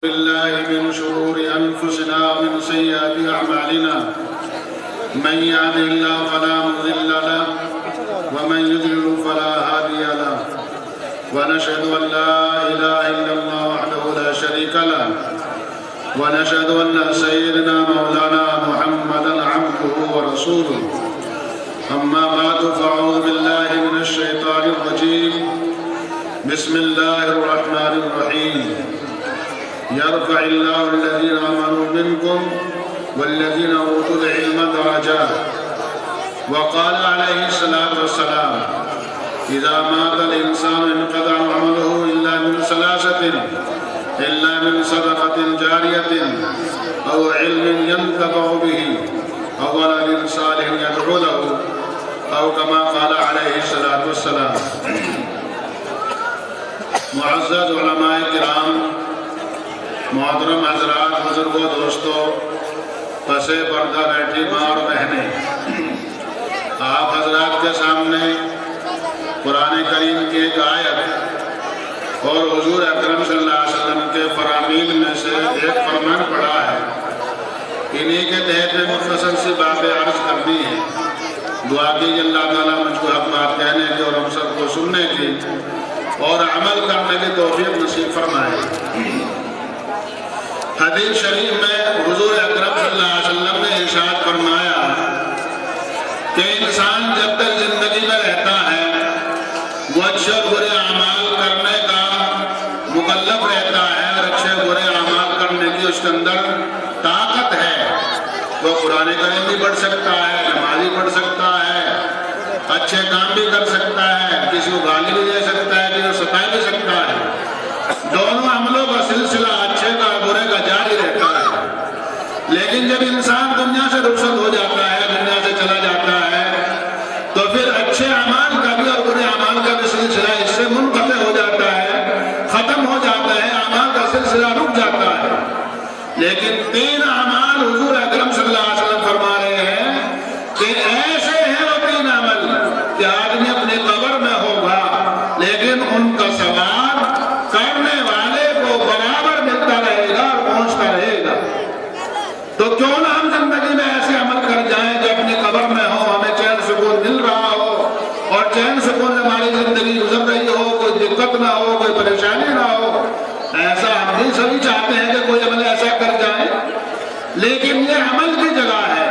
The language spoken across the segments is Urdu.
بالله من شرور أنفسنا ومن سيئات أعمالنا من يهده الله فلا مضل له ومن يضلل فلا هادي له ونشهد أن لا إله إلا الله وحده لا شريك له ونشهد أن سيدنا مولانا محمدا عبده ورسوله أما بعد فأعوذ بالله من الشيطان الرجيم بسم الله الرحمن الرحيم يرفع الله الذين آمنوا منكم والذين أوتوا العلم درجات وقال عليه الصلاة والسلام إذا مات الإنسان انقطع عمله إلا من ثلاثة إلا من صدقة جارية أو علم ينتفع به أو ولد صالح يدعو له أو كما قال عليه الصلاة والسلام. معزز علماء کرام، محترم حضرات، بزرگوں، دوستوں، پس پردہ بیٹھی ماں اور بہنیں، آپ حضرات کے سامنے قرآن کریم کی ایک آیت اور حضور اکرم صلی اللہ علیہ وسلم کے فرامین میں سے ایک فرمان پڑھا ہے. انہی کے تحت میں مختصر سی باتیں عرض کرنی ہیں. دعا کیجئے اللہ تعالیٰ مجھ کو حق بات کہنے کی اور ہم سب کو سننے کی اور عمل کرنے کی توفیق نصیب فرمائے. حدیث شریف میں حضور اکرم صلی اللہ علیہ وسلم نے ارشاد فرمایا کہ انسان جب تک زندگی میں رہتا ہے وہ اچھے برے اعمال کرنے کا مکلف رہتا ہے اور اچھے برے اعمال کرنے کی اس کے اندر طاقت ہے. وہ قرآن کریم بھی پڑھ سکتا ہے، نماز بھی پڑھ سکتا ہے، اچھے کام بھی کر سکتا ہے، کسی کو گالی بھی دے سکتا ہے، کسی کو ستا بھی سکتا ہے. دونوں عملوں کا سلسلہ اچھے کا برے کا جاری رہتا ہے. لیکن جب انسان دنیا سے رخصت ہو جاتا ہے، دنیا سے چلا جاتا ہے، تو پھر اچھے اعمال کا بھی اور برے اعمال کا بھی سلسلہ اس سے منقطع ہو جاتا ہے، ختم ہو جاتا ہے، اعمال کا سلسلہ رک جاتا ہے. لیکن تین اعمال حضور اکرم صلی اللہ علیہ وسلم فرما رہے ہیں کہ ایسے ہیں وہ تین عمل کہ آدمی اپنے قبر میں ہوگا لیکن ان کا ثواب کرنے والے کو برابر ملتا رہے گا اور پہنچتا رہے گا. تو کیوں نہ ہم زندگی میں ایسے عمل کر جائیں جو اپنی قبر میں ہو، ہمیں چین سکون مل رہا ہو اور چین سکون سے ہماری زندگی گزر رہی ہو، کوئی دقت نہ ہو، کوئی پریشانی نہ ہو. ایسا ہم بھی سبھی چاہتے ہیں کہ کوئی عمل ایسا کر جائے، لیکن یہ عمل کی جگہ ہے.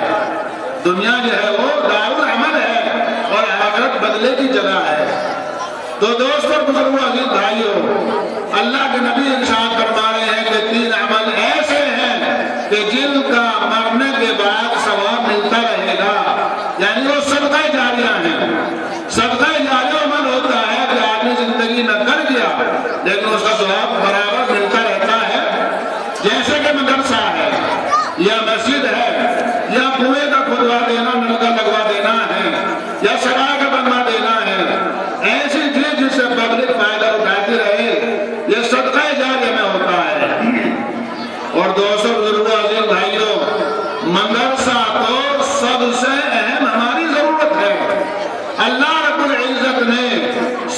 دنیا جو ہے وہ دارالعمل ہے اور آخرت بدلے کی جگہ ہے. تو دوستوں، بزرگوں، عزیز بھائیوں، اللہ کے نبی ارشاد فرما رہے ہیں کہ تین عمل ایسے ہیں کہ جن کا مرنے کے بعد ثواب ملتا رہے گا. یعنی وہ صدقہ جاریہ ہیں. صدقہ جاریہ عمل ہوتا ہے کہ آدمی زندگی میں کر گیا لیکن اس کا ثواب برابر ملتا رہتا ہے. جیسے کہ مدرسہ ہے یا مسجد ہے یا کنویں کا کھدوا دینا، نلکا لگوا دینا ہے یا سڑک کا بنوا دینا ہے، ایسی چیز جس سے پبلک فائدہ اٹھاتی رہے، یہ صدقہ جاریہ میں ہوتا ہے. اور دوستوں، بزرگوں، عزیز بھائیوں، مدرسہ تو سب سے اہم ہماری ضرورت ہے. اللہ رب العزت نے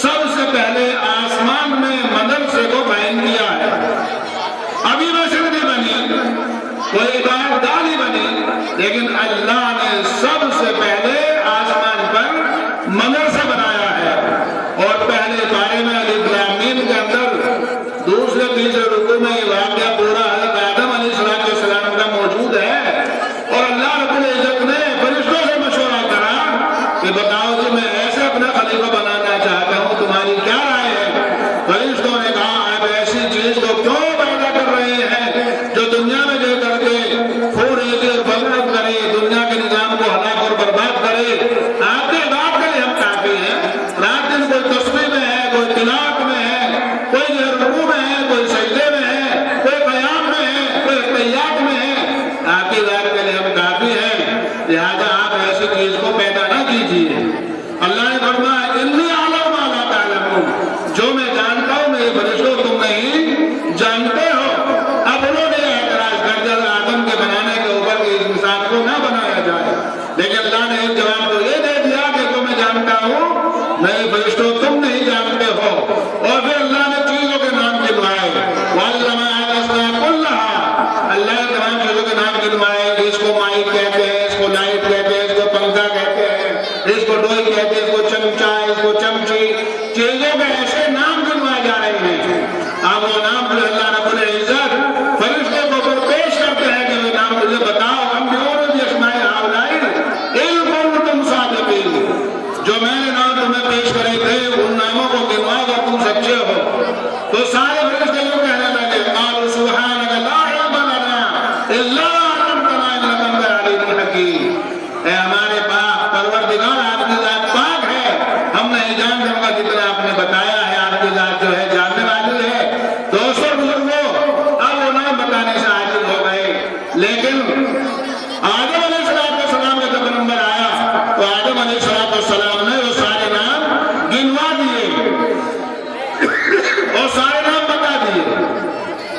سب سے پہلے آسمان میں مدرسے کو قائم کیا ہے. ابھی مسجد نہیں بنی، کوئی عبادتگاہ نہیں بنی، لیکن اللہ نے سب سے پہلے آسمان پر مدرسہ بنایا ہے. اور پہلے بارے میں الف لام میم کے اندر دوسرے تیسرے رکوع میں یہ واقعہ پورا حضرت آدم علیہ السلام کا موجود ہے. اور اللہ رب العزت نے فرشتوں سے مشورہ کرا کہ بتاؤ جی میں ایسے اپنا خلیفہ بنانا چاہتا ہوں، تمہاری کیا رائے ہے؟ فرشتوں نے کہا آپ ایسی چیز کو کیوں پیدا کر رہے ہیں جو دنیا میں جا کر کے خون ریزی اور بغاوت کرے، دنیا کے نظام کو ہلاک اور برباد کرے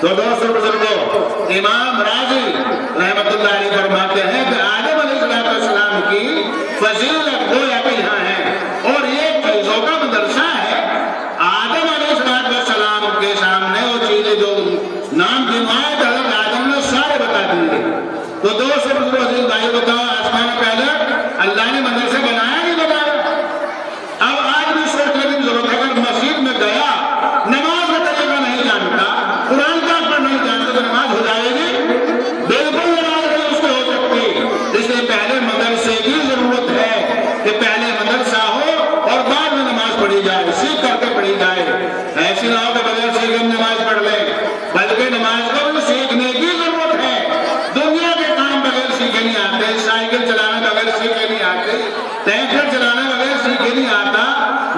تو دوستوں بزرگوں، امام راضی رحمۃ اللہ علیہ فرماتے ہیں کہ آدم علیہ السلام کی فضیلت گویا کہ یہاں ہے، اور یہ چیزوں کا مدرسہ ہے۔ آدم علیہ السلام کے سامنے وہ چیزیں جو نام گنوائے تھے حضرت آدم نے سارے بتا دیے۔ تو دوستوں بزرگوں عزیز بھائی بتاؤ، آسمان پہلے اللہ نے مدرسے بنایا نہیں بنایا؟ اب آج بھی سوچنے کی ضرورت ہے، اگر مسجد میں گیا نماز کا طریقہ نہیں جانتا، قرآن پاک پر نہیں جانتا، تو نماز ہو جائے گی؟ بالکل نماز نہیں اس کو ہو سکتی۔ اس لیے پہلے مدرسے کی ضرورت ہے کہ پہلے مدرسہ ہو اور بعد میں نماز پڑھی جائے، سیکھ کر کے پڑھی جائے۔ ایسی نہ ہو کہ بغیر سیکھے ہم نماز پڑھ لیں، بلکہ نماز کو بھی سیکھنے کی ضرورت ہے۔ دنیا کے کام بغیر سیکھے نہیں آتے، سائیکل چلانا بغیر سیکھے نہیں آتے، ٹینکر چلانا بغیر سیکھے نہیں آتا،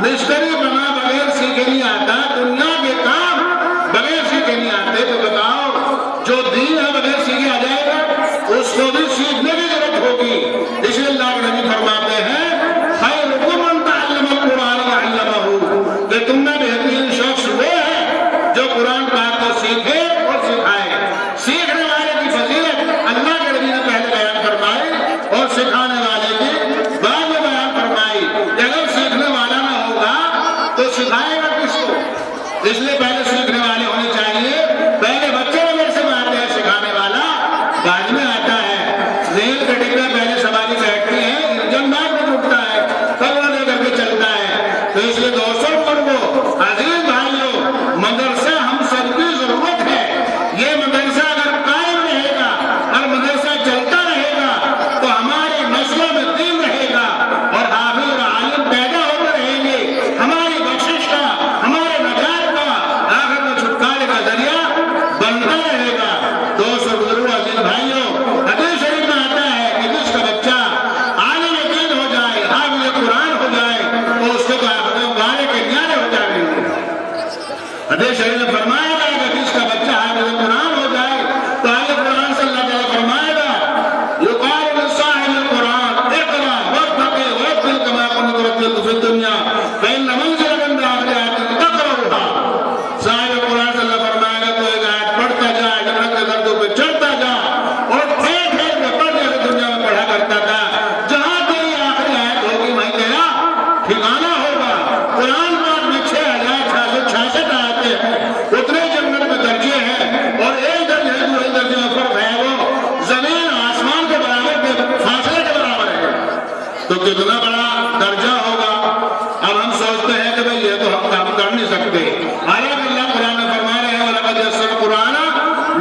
مستری بنا بغیر سیکھے نہیں آتا، دنیا کے کام بغیر سیکھے نہیں آتے۔ تو بتاؤ جو دین ہے بغیر سیکھے آ جائے گا؟ اس کو بھی سیکھنے کی ضرورت ہوگی۔ اس لیے اللہ کے نبی فرماتے ہیں خیرکم من تعلم القرآن وعلمہ، کہ تم میں بہترین شخص وہ ہے جو قرآن پاک کو سیکھے اور سکھائے۔ سیکھنے والے کی فضیلت اللہ کے نبی نے پہلے بیان فرمائی اور سکھانے والے کی بعد میں بیان فرمائی۔ اگر سیکھنے والا نہ ہوگا تو سکھائے گا کس کو؟ اس لیے پہلے سیکھنے والے ہونے چاہیے۔ پہلے بچے مدرسے میں آتے ہیں، سکھانے والا بعد میں آتا ہے۔ ریل کے ڈبے پہلے سواری بیٹھتی ہے، انجن بعد میں ٹوٹتا ہے، تب وہ لے کر کے چلتا ہے۔ تو اس لیے دوستوں پڑھو، عزیز بھائیوں، مدرسہ ہم سب کی ضرورت ہے۔ یہ مدرسہ اگر قائم رہے گا اور مدرسہ چلتا رہے گا تو ہمارے نسلوں میں دین رہے گا اور حافظ اور عالم پیدا ہوتے رہیں گے۔ ہماری بخشش کا، ہمارے نجات کا، آخر میں چھٹکارے کا ذریعہ بنتا رہے گا۔ دوستوں بزرگوں عزیز بھائیوں، حدیث شریف میں آتا ہے کہ جس کا بچہ عالم دین ہو جائے، حافظ قرآن ہو جائے، تو اس کے بارے کے نیارے ہو جائیں گے۔ حدیث شریف میں فرمایا گیا کہ جس کا بچہ حافظ قرآن ہو جائے تو آگے قرآن سے اللہ تعالیٰ فرمائے گا یقال لصاحب القرآن اقرأ وارتقي ورتل كما كنت ترتل في الدنيا فإن منزلك عند آخر تقرأها۔ صاحب قرآن سے اللہ فرمائے گا تو ایک آیت پڑھتا جا، جنت کے دردوں پہ چڑھتا جا اور پھیر پھیر کے پڑھ جیسے دنیا میں پڑھا کرتا تھا۔ جہاں تیری آخری آیت ہوگی وہیں تیرا ٹھکانہ ہوگا۔ قرآن پاک میں 6666 آیتیں ہیں، اتنے جنت میں درجے ہیں، اور ایک درجے ہے جو ایک درجے میں فرق ہے، وہ زمین آسمان کے برابر کے فاصلے کے برابر ہے۔ تو کتنا بڑا درجہ ہوگا؟ اب ہم سوچتے ہیں کہ بھئی یہ تو ہم کام کر نہیں سکتے، حالانکہ اللہ قرآن میں فرما رہے ہیں وَلَقَدْ يَسَّرْنَا الْقُرْآنَ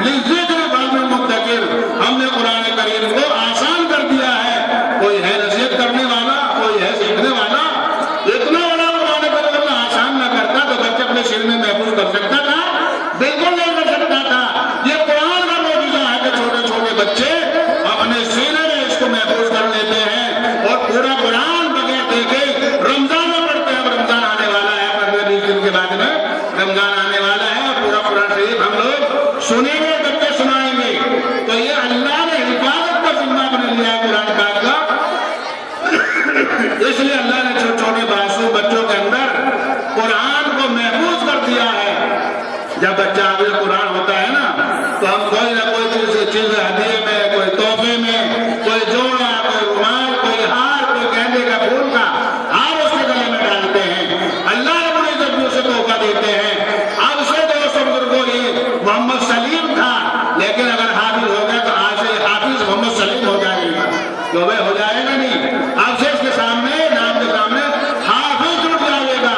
لِلذِّكْرِ فَهَلْ مِن مُّدَّكِرٍ۔ ہم نے قرآن کریم کو آسان کر دیا ہے، کوئی ہے نصیحت کرنے والا، کوئی ہے سیکھنے والا۔ اتنا بڑا قرآن کریم اللہ آسان نہ کرتا تو بچے اپنے سر میں محفوظ کر سکتا تھا؟ بالکل نہیں کر سکتا تھا۔ یہ قرآن کا معجزہ ہے کہ چھوٹے چھوٹے بچے اپنے سینے میں اس کو محفوظ کر لیتے ہیں اور پورا قرآن بغیر دیکھے رمضان میں پڑھتے ہیں۔ اب رمضان آنے والا ہے، 15-20 دن کے بعد میں رمضان آنے والا ہے اور پورا قرآن شریف ہم لوگ سنیں گے، بچے سنائیں گے۔ تو یہ اللہ نے حفاظت کا ذمہ بنا لیا ہے قرآن پاک کا۔ اس لیے اللہ نے چھوٹے چھوٹے معصوم بچوں کے اندر قرآن کو محفوظ کر دیا ہے۔ جب بچہ حافظ قرآن ہوتا ہے نا تو ہم کوئی نہ کوئی چیز ہدیے میں، کوئی تحفے میں، کوئی جوڑا، کوئی رومال، کوئی ہار، کوئی گیندے کا پھول کا ہار اس کے گلے میں ڈالتے ہیں۔ اللہ رب العزت بھی اسے تحفہ دیتے ہیں۔ اب سے دوستوں بزرگوں، یہ محمد سلیم تھا، لیکن اگر حافظ ہو گیا تو آج سے حافظ محمد سلیم ہو جائے گا، تو وہ ہو جائے گا نہیں۔ اب سے اس کے سامنے، نام کے سامنے حافظ جڑ جائے گا،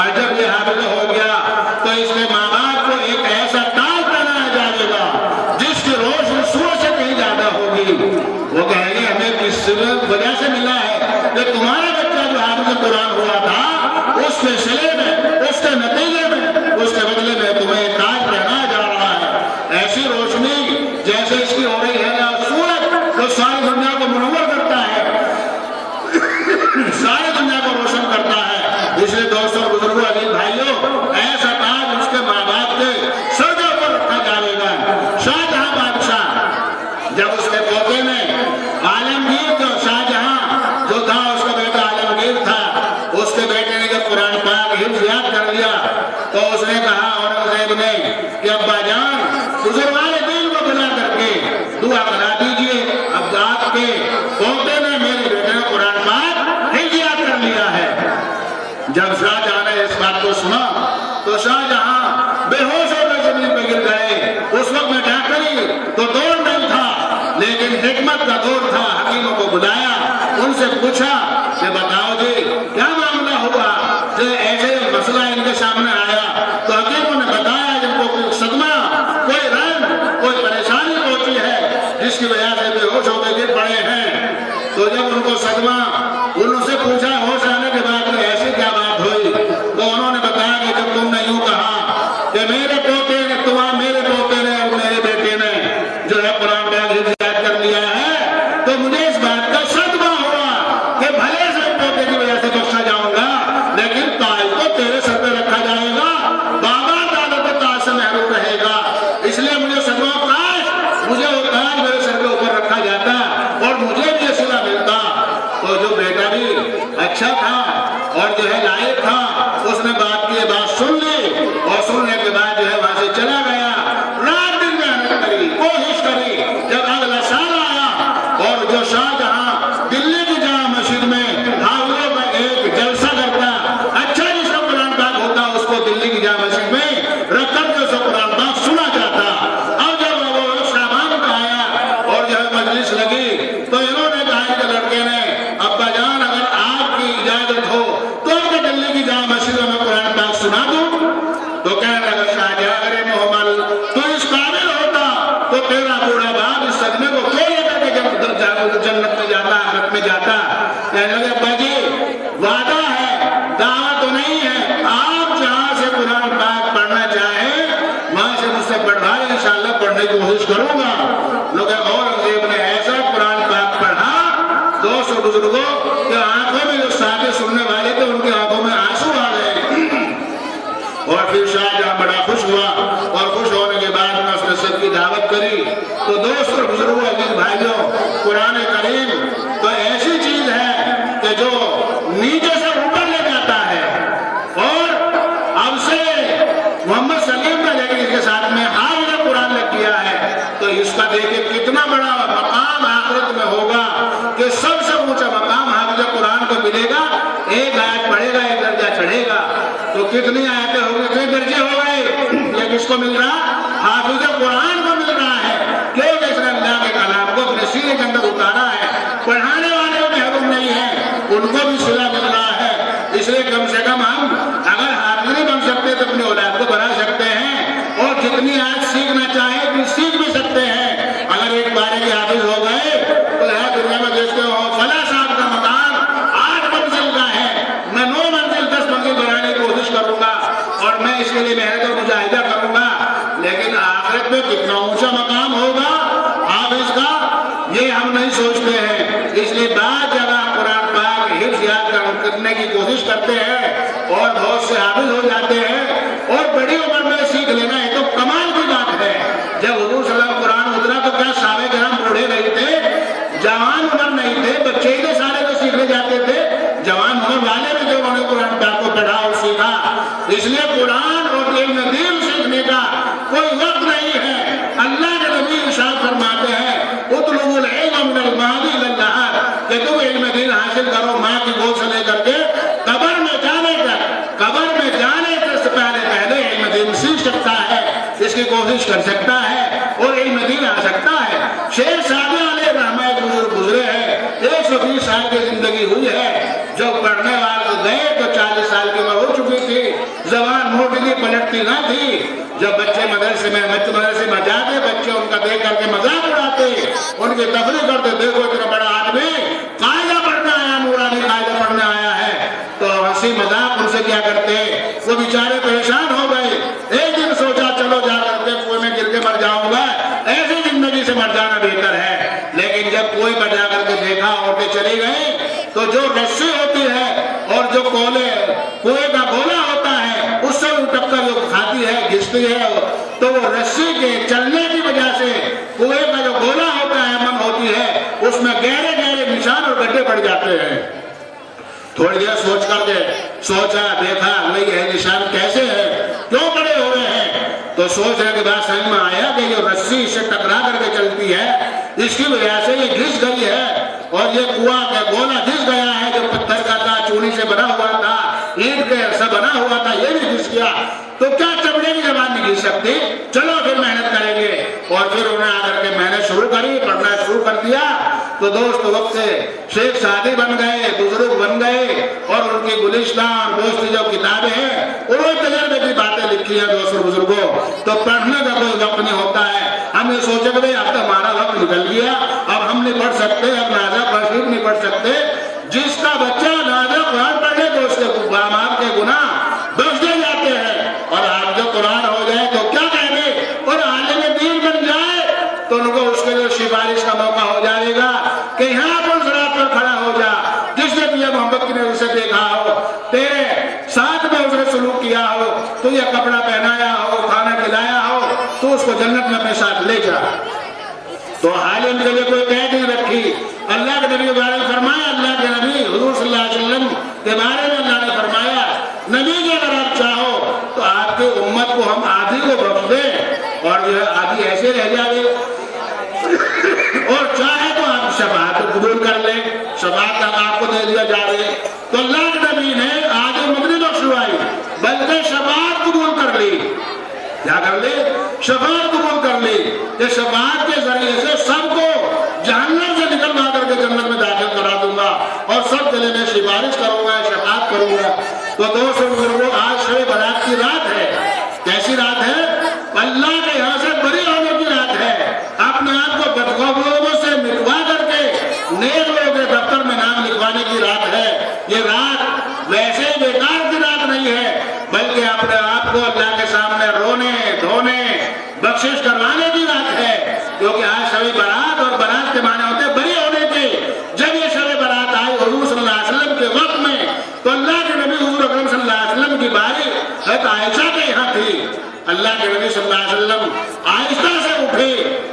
اور جب یہ حافظ ہو گیا تو اس کے ماں باپ کو ایک ایسا تاج پہنایا جائے گا جس کی روشنی سورج سے کہیں زیادہ ہوگی۔ وہ کہیں گے ہمیں کس وجہ سے ملا ہے کہ تمہارا بچہ جو حافظ قرآن ہوا تھا اس کے سلے میں، اس کے نتیجے میں، اس کے بدلے میں تمہیں ایک تاج پہنایا جا رہا ہے۔ ایسی روشنی جیسے اس کی ہو رہی ہے یا سورج جو ساری دنیا کو منور کرتا ہے، ساری دنیا کو روشن کرتا ہے۔ اس لیے دوستوں بزرگوں عزیز بھائیوں، ایسا تاج اس کے ماں باپ کے سر کے اوپر رکھا جائے گا۔ شاہجہاں بادشاہ جب اس کے پوتے میں عالمگیر، جو شاہجہاں جو تھا اس کا بیٹا عالمگیر تھا، اس کے بیٹے نے جب قرآن پاک حفظ یاد کر لیا تو اس نے کہا اورنگزیب نے کہ ابا جان بزرگان دین کو بلا کر کے دعا کرا دیجئے، اب آپ کے پوتے نے میرے بیٹے نے قرآن پاک حفظ یاد کر لیا ہے۔ جب شاہ جہاں نے اس بات کو سنا تو شاہ جہاں بے ہوش ہو کر زمین پہ گر گئے۔ اس وقت میں ڈاکٹری تو دور نہیں تھا، لیکن حکمت کا دور تھا۔ حکیموں کو بلایا، ان سے پوچھا کہ بتاؤ جی کیا معاملہ ہوا کہ ایسے مسئلہ ان کے سامنے آیا؟ تو حکیموں نے بتایا جن کو کوئی صدمہ، کوئی رنج، کوئی پریشانی پہنچی ہے جس کی وجہ سے بے ہوش ہو کے گر پڑے ہیں۔ تو جب ان کو صدمہ، ان سے پوچھا ہوش آنے کے بعد میں ایسی کیا بات ہوئی؟ تو انہوں نے بتایا کہ جب تم نے یوں کہا کہ میرے پوتے نے اور میرے بیٹے نے جو ہے قرآن پاک یاد کر لیا ہے، تو مجھے اس بات کا صدمہ ہوا کہ بھلے سے پوتے کی وجہ سے بخشا جاؤں گا، لیکن تاج کو تیرے سر پہ رکھا جائے گا، بابا دادا کو تاج سے محروم رہے گا۔ اس لیے مجھے صدمہ، کاش مجھے وہ تاج میرے سر کے اوپر رکھا جاتا اور مجھے بھی صلہ ملتا۔ تو جو بیٹا بھی اچھا تھا اور جو ہے لائق تھا، اس نے باپ کی بات سن لی اور سننے کے بعد جو ہے وہاں سے چلا گیا۔ رات دن محنت کری، کوشش کری۔ جب اگلا سال آیا اور جو شاہ جہاں دلی کی جامع مسجد میں حافظوں کا ایک جلسہ کرتا، اچھا جس کا قرآن پاک ہوتا، اس کو دلی کی جامع مسجد میں رکھ کر کے اس کو قرآن پاک سنا جاتا۔ اب جب وہ شعبان کا آیا اور جو ہے مجلس لگی تو انہوں نے کہا کہ لڑکے نے، ابا جان اگر آپ کی اجازت ہو تو میں دلی کی جامع مسجد میں قرآن پاک سنا دوں؟ تو کہنے لگا شاہ جہاں اگر محمل تو اس قابل ہوتا تو تیرا بوڑھا باپ اس صدمے کو کیوں لے کر کے جنت میں جاتا، آخرت میں جاتا؟ کہنے لگے ابا جی وعدہ ہے، دعوت تو نہیں ہے، آپ جہاں سے قرآن پاک پڑھنا چاہیں وہاں سے مجھ سے پڑھوائے، انشاءاللہ پڑھنے کی کوشش کروں گا۔ لوگ اورنگزیب نے ایسا قرآن پاک پڑھا دوستوں بزرگوں کہ آنکھوں میں جو ساتھ سننے والے تھے ان کی آنکھوں میں آنسو آ گئے۔ اور پھر شاہ جہاں بڑا خوش ہوا اور خوش ہونے کے بعد میں اس نے سب کی دعوت کری۔ تو دوستوں بزرگوں عزیز بھائیوں، قرآن کریم تو ایسی چیز ہے کہ جو نیچے سے اوپر لے جاتا ہے، اور اب سے محمد سلیم کا لیکن اس کے ساتھ میں حافظ قرآن لگ گیا ہے، تو اس کا دیکھیں کتنا بڑا مقام آخرت میں ہوگا کہ سب سے اونچا مقام حافظ قرآن کو ملے گا۔ ایک آیت پڑھے گا، ایک درجہ چڑھے گا، تو کتنی آیتیں ہوں گی، کتنے درجے ہو گئے؟ یہ کس کو مل رہا؟ حافظ قرآن کو مل رہا ہے، کیونکہ اس نے اللہ کے کلام کو اپنے سینے کے اندر اتارا ہے۔ پڑھانے والے بھی محروم نہیں ہیں، ان کو بھی صلہ مل رہا ہے۔ اس لیے کم سے کم ہم اگر حافظ نہیں بن سکتے تو اپنی اولاد کو بنا سکتے ہیں، اور جتنی آج سیکھنا چاہیں تو سیکھ بھی سکتے ہیں۔ اگر ایک بارے کے حافظ ہو گئے تو یہاں دنیا میں دیکھتے ہو فلاں صاحب کا مقام 8 منزل کا ہے، میں 9 منزل 10 منزل بنانے کی کوشش کروں گا اور میں اس کے لیے محنت اور مجاہدہ کروں گا، لیکن آخرت میں کتنا اونچا مقام ہوگا حافظ کا یہ ہم نہیں سوچتے ہیں۔ اس لیے بعض جگہ قرآن پاک حفظ یاد کرنے کی کوشش کرتے ہیں اور بہت سے حافظ ہو جاتے ہیں، اور بڑی عمر میں سیکھ لینا یہ تو کمال کی بات ہے۔ جب حضور صلی اللہ علیہ وسلم قرآن اترا تو کیا صحابہ کرام بوڑھے نہیں تھے، جوان عمر نہیں تھے، بچے ہی سارے تو سیکھنے جاتے تھے، جوان عمر والے بھی جو انہوں نے قرآن پاک کو پڑھا اور سیکھا۔ اس لیے قرآن اور علم دین سیکھنے کا کوئی وقت نہیں ہے۔ اللہ کے نبی ارشاد فرماتے ہیں اطلبوا العلم من المهد الى النهار، کہ تم علم دین حاصل کرو ماں کی گود سے لے کر کے قبر میں جانے تک۔ قبر میں جانے سے پہلے علم دین سیکھ سکتا ہے، اس کی کوشش کر سکتا ہے اور علم دین آ سکتا ہے۔ شیخ سعدی علیہ رحمہ ایک بزرگ گزرے ہیں، 120 سال کی زندگی ہوئی ہے۔ جب پڑھنے والے گئے تو 40 سال کی عمر ہو چکی تھی، زبان موٹی پلٹتی نہ تھی۔ جب بچے مدرسے میں جاتے، بچے ان کا دیکھ کر کے مذاق اڑاتے، ان کی تفریح کرتے، دیکھو اتنا بڑا آدمی قاعدہ پڑھنے آیا، نورانی قاعدہ پڑھنے آیا ہے، تو ہنسی مذاق ان سے کیا کرتے، وہ بیچارے پریشان ہو گئے۔ ایک دن سوچا چلو جا کر کے کنویں میں گر کے مر جاؤں گا، ایسی زندگی سے مر جانا بہتر ہے۔ لیکن جب کنویں میں جا کر کے دیکھا عورتیں چلی گئیں، تو جو رسی ہوتی ہے اور جو کنویں کا گولا ہوتا ہے اس سے ٹکر جو کھاتی ہے، گھستی ہے، تو وہ رسی کے چلنے کی وجہ سے کنویں کا جو گولا ہوتا ہے، من ہوتی ہے، اس میں گہرے گہرے نشان اور گڈھے پڑ جاتے ہیں۔ تھوڑی دیر سوچا دیکھا یہ نشان کیسے ہیں، کیوں پڑے ہوئے ہیں؟ تو سوچنے کے بعد سمجھ میں آیا کہ یہ رسی اس سے ٹکرا کر کے چلتی ہے، اس کی وجہ سے یہ گھس گئی ہے، اور یہ کنواں کا گولا گھس گیا ہے جو پتھر کا تھا، چونی سے بنا ہوا تھا، اینٹ کے سے بنا ہوا تھا، یہ بھی گھس گیا، تو کیا چمڑے کی زبان نہیں گھس سکتی؟ چلو پھر محنت کریں گے۔ اور پھر انہیں آ کر کے محنت شروع کری، پڑھنا شروع کر دیا۔ تو دوست وقت سے شیخ سعدی بن گئے، بزرگ بن گئے، اور ان کی گلستان دوست جو کتابیں ہیں انہوں نے تجربے کی باتیں لکھی ہیں دوست اور بزرگوں۔ تو پڑھنے کا کوئی وقت نہیں ہوتا ہے، ہم یہ سوچے کہ اب تو ہمارا وقت نکل گیا، اب ہم نہیں پڑھ سکتے، اب نازہ شریف نہیں پڑھ سکتے۔ جس کا بچہ نازہ قرآن پڑھے تو اس کے باپ کے گناہ بخش دیے جاتے ہیں، اور آپ جو قرآن ہو جائے تو کیا کہیں گے، اور عالم دین بن جائے تو ان کو اس کے لیے سفارش کا موقع ہو جائے گا کہ یہاں پر صراط پر کھڑا ہو جا، جس نے تجھے محبت کی نظر سے دیکھا ہو، تیرے ساتھ میں اس نے سلوک کیا ہو، تجھے کپڑا پہنایا ہو، کھانا کھلایا ہو، تو اس کو جنت میں اپنے ساتھ لے جا۔ تو عالم کے لیے کوئی قید نہیں رکھی۔ اللہ کے نبی کے بارے میں فرمایا، اللہ کے نبی حضور صلی اللہ علیہ وسلم کے بارے میں اللہ نے فرمایا، نبی جی اگر آپ چاہو تو آپ کی امت کو ہم آدھی کو بخش دیں اور یہ آدھی ایسے رہ جائے، اور چاہے تو آپ شفاعت قبول کر لیں، شفاعت کا آپ کو دے دیا جائے۔ تو اللہ کے نبی نے آدھی امت نہیں بخشوائی بلکہ شفاعت قبول کر لی۔ کیا کر لی؟ شفاعت قبول کر لی کہ شفاعت کے ذریعے سے سب کو جہنم سے نکلوا کر کے جنت میں داخل کرا دوں گا، اور سب کے لیے میں سفارش کروں گا، شفاعت کروں گا۔ تو دوستو بزرگوں، آج شب برات کی رات ہے۔ کیسی رات ہے؟ اللہ کے یہاں سے بری ہونے کی رات ہے۔ اپنے آپ کو بدخواہ لوگوں سے مٹوا کر کے نیک لوگوں کے دفتر میں نام لکھوانے کی رات ہے۔ یہ رات ویسے ہی بیکار کی رات نہیں ہے، بلکہ اپنے آپ کو اللہ کے سامنے رونے دھونے بخشش کروانے کی رات ہے، کیونکہ آج شب برات، اور برات کے معنی ہوتے ہیں بری ہونے کے۔ جب یہ شب برات آئی حضور صلی اللہ علیہ وسلم کے وقت میں، تو اللہ کے نبی حضور اکرم صلی اللہ علیہ وسلم کی باری حضرت عائشہ کے یہاں تھی۔ اللہ کے نبی صلی اللہ علیہ وسلم آہستہ سے اٹھے،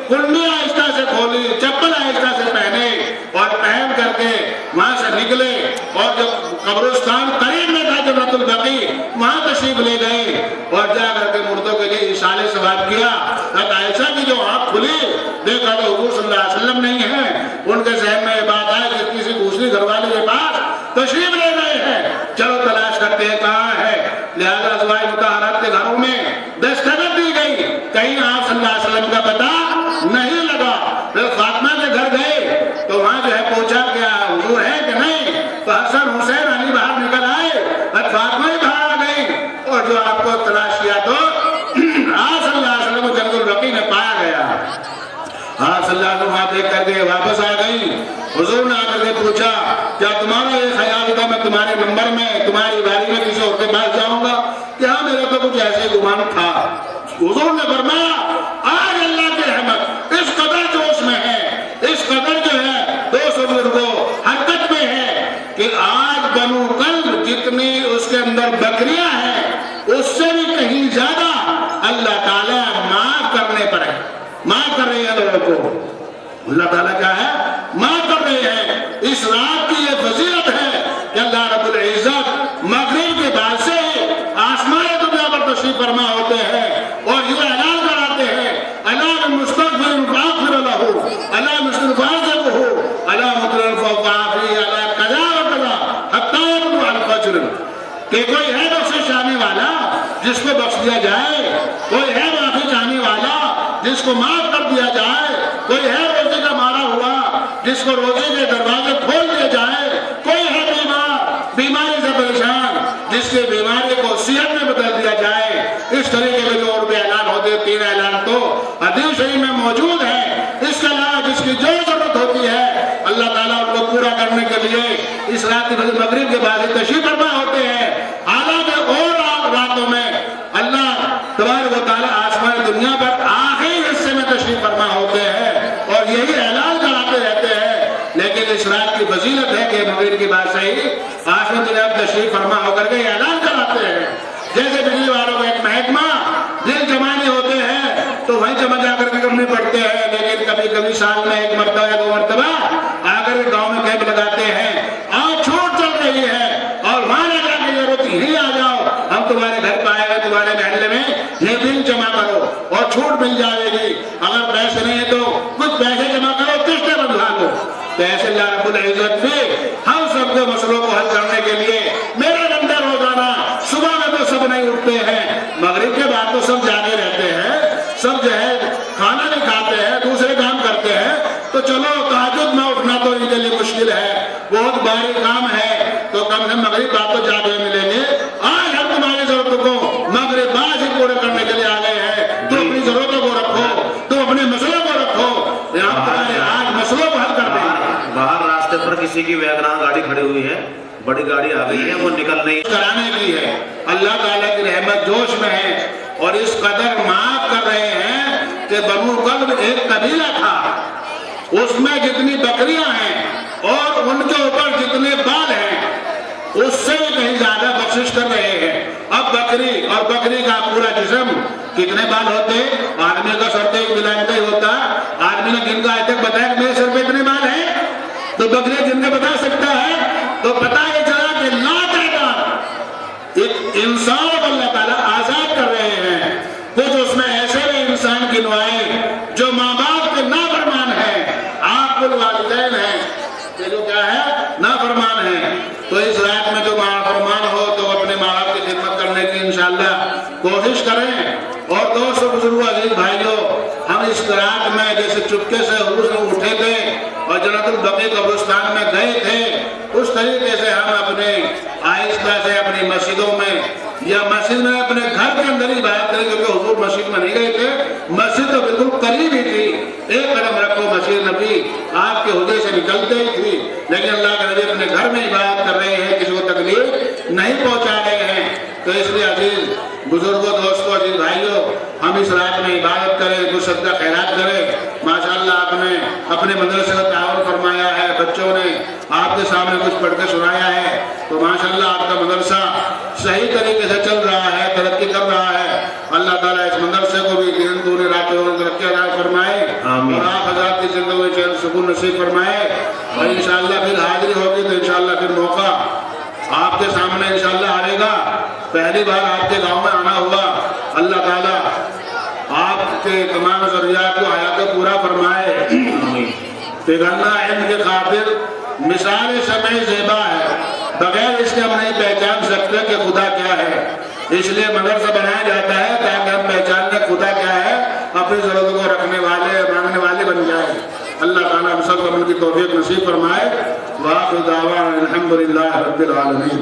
کنڈی آہستہ سے کھولی، چپل آہستہ سے پہنے، اور پہن کر کے وہاں سے نکلے، اور جب قبرستان قریب میں تھا جنت البقیع، وہاں تشریف لے گئے، اور جا کر کے مردوں کے لیے اشارے ثواب کیا۔ حضرت عائشہ کی جو آنکھ کھلی، دیکھا تو حضور صلی اللہ علیہ وسلم نہیں ہیں۔ ان کے ذہن میں یہ بات آئی کہ کسی دوسری گھر والے کے پاس تشریف لے گئے ہیں، چلو تلاش کرتے ہیں کہاں ہے۔ لہذا ازواج مطہرات کے گھروں میں دستخط دی گئی، کہیں آپ صلی اللہ علیہ وسلم کا پتہ نہیں لگا۔ پھر فاطمہ کے گھر گئے تو وہاں جو ہے پوچھا کیا حضور ہے کہ نہیں، تو حسن حسین علی باہر نکل آئے، اور فاطمہ ہی باہر آ گئی، اور جو آپ کو تلاش کیا تو آپ صلی اللہ علیہ وسلم کو جنت البقیع میں پایا گیا۔ آپ صلی اللہ علیہ وسلم دیکھ کر کے واپس آ گئی۔ حضور نے آ کر کے پوچھا کیا تمہارا یہ خیال تھا میں تمہارے نمبر میں تمہاری باری میں کسی اور کے پاس جاؤں گا؟ کیا میرا تو کچھ ایسے گمان تھا۔ حضور نے فرمایا آج اللہ کی رحمت اس قدر جوش میں ہے، اس قدر جو ہے دوست بزرگوں حرکت میں ہے کہ آج بنو کلب جتنی اس کے اندر بکریاں ہیں اس سے بھی کہیں زیادہ اللہ تعالیٰ معاف کرنے پر ہے، معاف کر رہے ہیں لوگوں کو۔ اللہ تعالیٰ کیا ہے؟ معاف کر رہے ہیں۔ اس رات کی یہ فضیلت ہے کہ اللہ رب العزت مغرب کے بعد سے آسمان دنیا پر تشریف فرما ہوتے ہیں، اور یہ اعلان کراتے ہیں اللہ مستغفر فاغفر له، اللہ مستغفر له، اللہ مطلب فوقافی، اللہ قضا و قضا حتی یطلع الفجر، کہ کوئی ہے بخشش چاہنے والا جس کو بخش دیا جائے، کوئی ہے معافی چاہنے والا جس کو معاف کر دیا جائے، کوئی ہے روزے کا مارا ہوا جس کو روزے کے دروازے کھول دیے جائے، کوئی ہے بیمار بیماری سے پریشان جس کے بیماری کو صحت میں بدل دیا جائے۔ اس طریقے کے جو اور بھی اعلان ہوتے ہیں، 3 اعلان تو حدیث شریف میں موجود ہیں۔ اس کے علاوہ جس کی جو ضرورت ہوتی ہے اللہ تعالیٰ ان کو پورا کرنے کے لیے اس رات کی مغرب کے بعد تشریف فرما ہوتے ہیں۔ حالانکہ اور راتوں میں اللہ تبارک و تعالیٰ آسمان دنیا پر آخری حصے میں تشریف فرما ہوتے ہیں، اور یہی اعلان کراتے رہتے ہیں۔ لیکن اس رات کی فضیلت ہے کہ مغرب کی بات صحیح آسمان دنیا پر تشریف فرما ہو کر کے اعلان کراتے ہیں۔ جیسے بجلی والوں کا ایک محکمہ دل جمانے ہوتے ہیں تو وہیں جمع جا کر کے کرنے پڑتے ہیں، لیکن کبھی کبھی سال میں 1 مرتبہ یا 2 مرتبہ آ کر گاؤں میں کیمپ لگاتے ہیں، آج چھوٹ چل رہی ہے اور وہاں لگا کے ضرورت ہی آ جاؤ، ہم تمہارے گھر پہ آئے گا، تمہارے محلے میں یہ بل جمع کرو۔ تو ایسے اللہ رب العزت بھی ہم سب کے مسئلوں کو حل کرنے کے لیے میرا بندہ روزانہ صبح میں تو سب نہیں اٹھتے ہیں، مغرب کے بعد تو سب جاگے رہتے ہیں، سب جو ہے کھانا نہیں کھاتے ہیں، دوسرے کام کرتے ہیں، تو چلو تہجد میں اٹھنا تو ان کے لیے مشکل ہے، بہت بھاری کام ہے، تو کم سے کم مغرب بعد تو جاگے ملیں گے۔ آج ہم تمہاری ضرورتوں کو مغرب بعد ہی پورے کرنے کے لیے آ گئے ہیں، تو اپنی ضرورتوں کو رکھو، تو اپنے مسئلوں کو رکھو، ہم تمہارے آج مسئلوں کو حل کر دیں گے۔ باہر راستے پر کسی کی ویگن گاڑی کھڑی ہوئی ہے، بڑی گاڑی آ گئی ہے، وہ نکل نہیں کرانے کی ہے، اللہ تعالیٰ کی رحمت جوش میں ہے، اور اس قدر معاف کر رہے ہیں کہ بنو کلب ایک قبیلہ تھا، اس میں جتنی بکریاں ہیں اور ان کے اوپر جتنے بال ہیں اس سے بھی کہیں زیادہ بخشش کر رہے ہیں۔ اب بکری اور بکری کا پورا جسم کتنے بال ہوتے؟ آدمی کا سر تو ایک ملائم کا ہی ہوتا، آدمی نے گن کا آج تک بتایا کہ میرے سر پہ اتنے بال ہیں، تو بکری گن کے بتا سکتا ہے؟ تو پتا یہ چلا کہ لا تعداد ایک انسان کو اللہ تعالیٰ آزاد کر رہے ہیں۔ کچھ اس میں ایسے بھی انسان گنوائے جو ماں باپ کے نافرمان ہیں، عاق الوالدین ہیں، یہ جو کیا ہے نافرمان ہیں۔ تو اس رات میں جو نافرمان ہو تو اپنے ماں باپ کی خدمت کرنے کی انشاءاللہ کوشش کریں۔ اور دوستو بزرگوں عزیز بھائیوں، ہم اس رات میں جیسے چپکے سے حضور سے اٹھے تھے اور جنت البقیع قبرستان میں گئے تھے، اس طریقے سے ہم اپنے آہستہ سے اپنی مسجدوں میں یا مسجد میں اپنے گھر کے اندر ہی بات کریں، کیونکہ حضور مسجد میں نہیں گئے تھے، مسجد تو بالکل قریب ہی تھی، ایک قدم رکھو مسجد نبی آپ کے حجرے سے نکلتے ہی تھی، لیکن اللہ کے نبی اپنے گھر میں عبادت کر رہے ہیں، کسی کو تکلیف نہیں پہنچا رہے ہیں۔ تو اس لیے عزیز بزرگوں، دوستوں، عزیز بھائیوں، ہم اس رات میں عبادت کریں، کچھ صدقہ خیرات کریں۔ ماشاءاللہ آپ نے اپنے مدرسے کا تعاون فرمایا ہے، بچوں نے آپ کے سامنے کچھ پڑھ کے سنایا ہے، تو ماشاءاللہ آپ کا مدرسہ صحیح طریقے سے چل رہا ہے، ترقی کر رہا ہے۔ اللہ تعالیٰ اس مدرسے کو بھی دن دونے راتوں میں ترقی عطا فرمائے، اور آپ حضرات کی زندگی میں چین سکون نصیب فرمائے، اور انشاءاللہ پھر حاضری ہوگی تو انشاءاللہ پھر موقع آپ کے سامنے انشاءاللہ آئے گا۔ پہلی بار آپ کے گاؤں میں آنا ہوا، اللہ تعالیٰ آپ کے تمام ضروریات کو حیات پورا فرمائے۔ پیغمبر علم کے خاطر مثال سمع زیبا ہے، بغیر اس کے ہم نہیں پہچان سکتے کہ خدا کیا ہے، اس لیے مدرسہ بنایا جاتا ہے تاکہ ہم پہچان لیں خدا کیا ہے، اپنی ضرورتوں کو رکھنے والے مانگنے والے بن جائیں۔ اللہ تعالیٰ ہم سب کو ان کی توفیق نصیب فرمائے۔ وآخر دعوانا الحمدللہ رب العالمین۔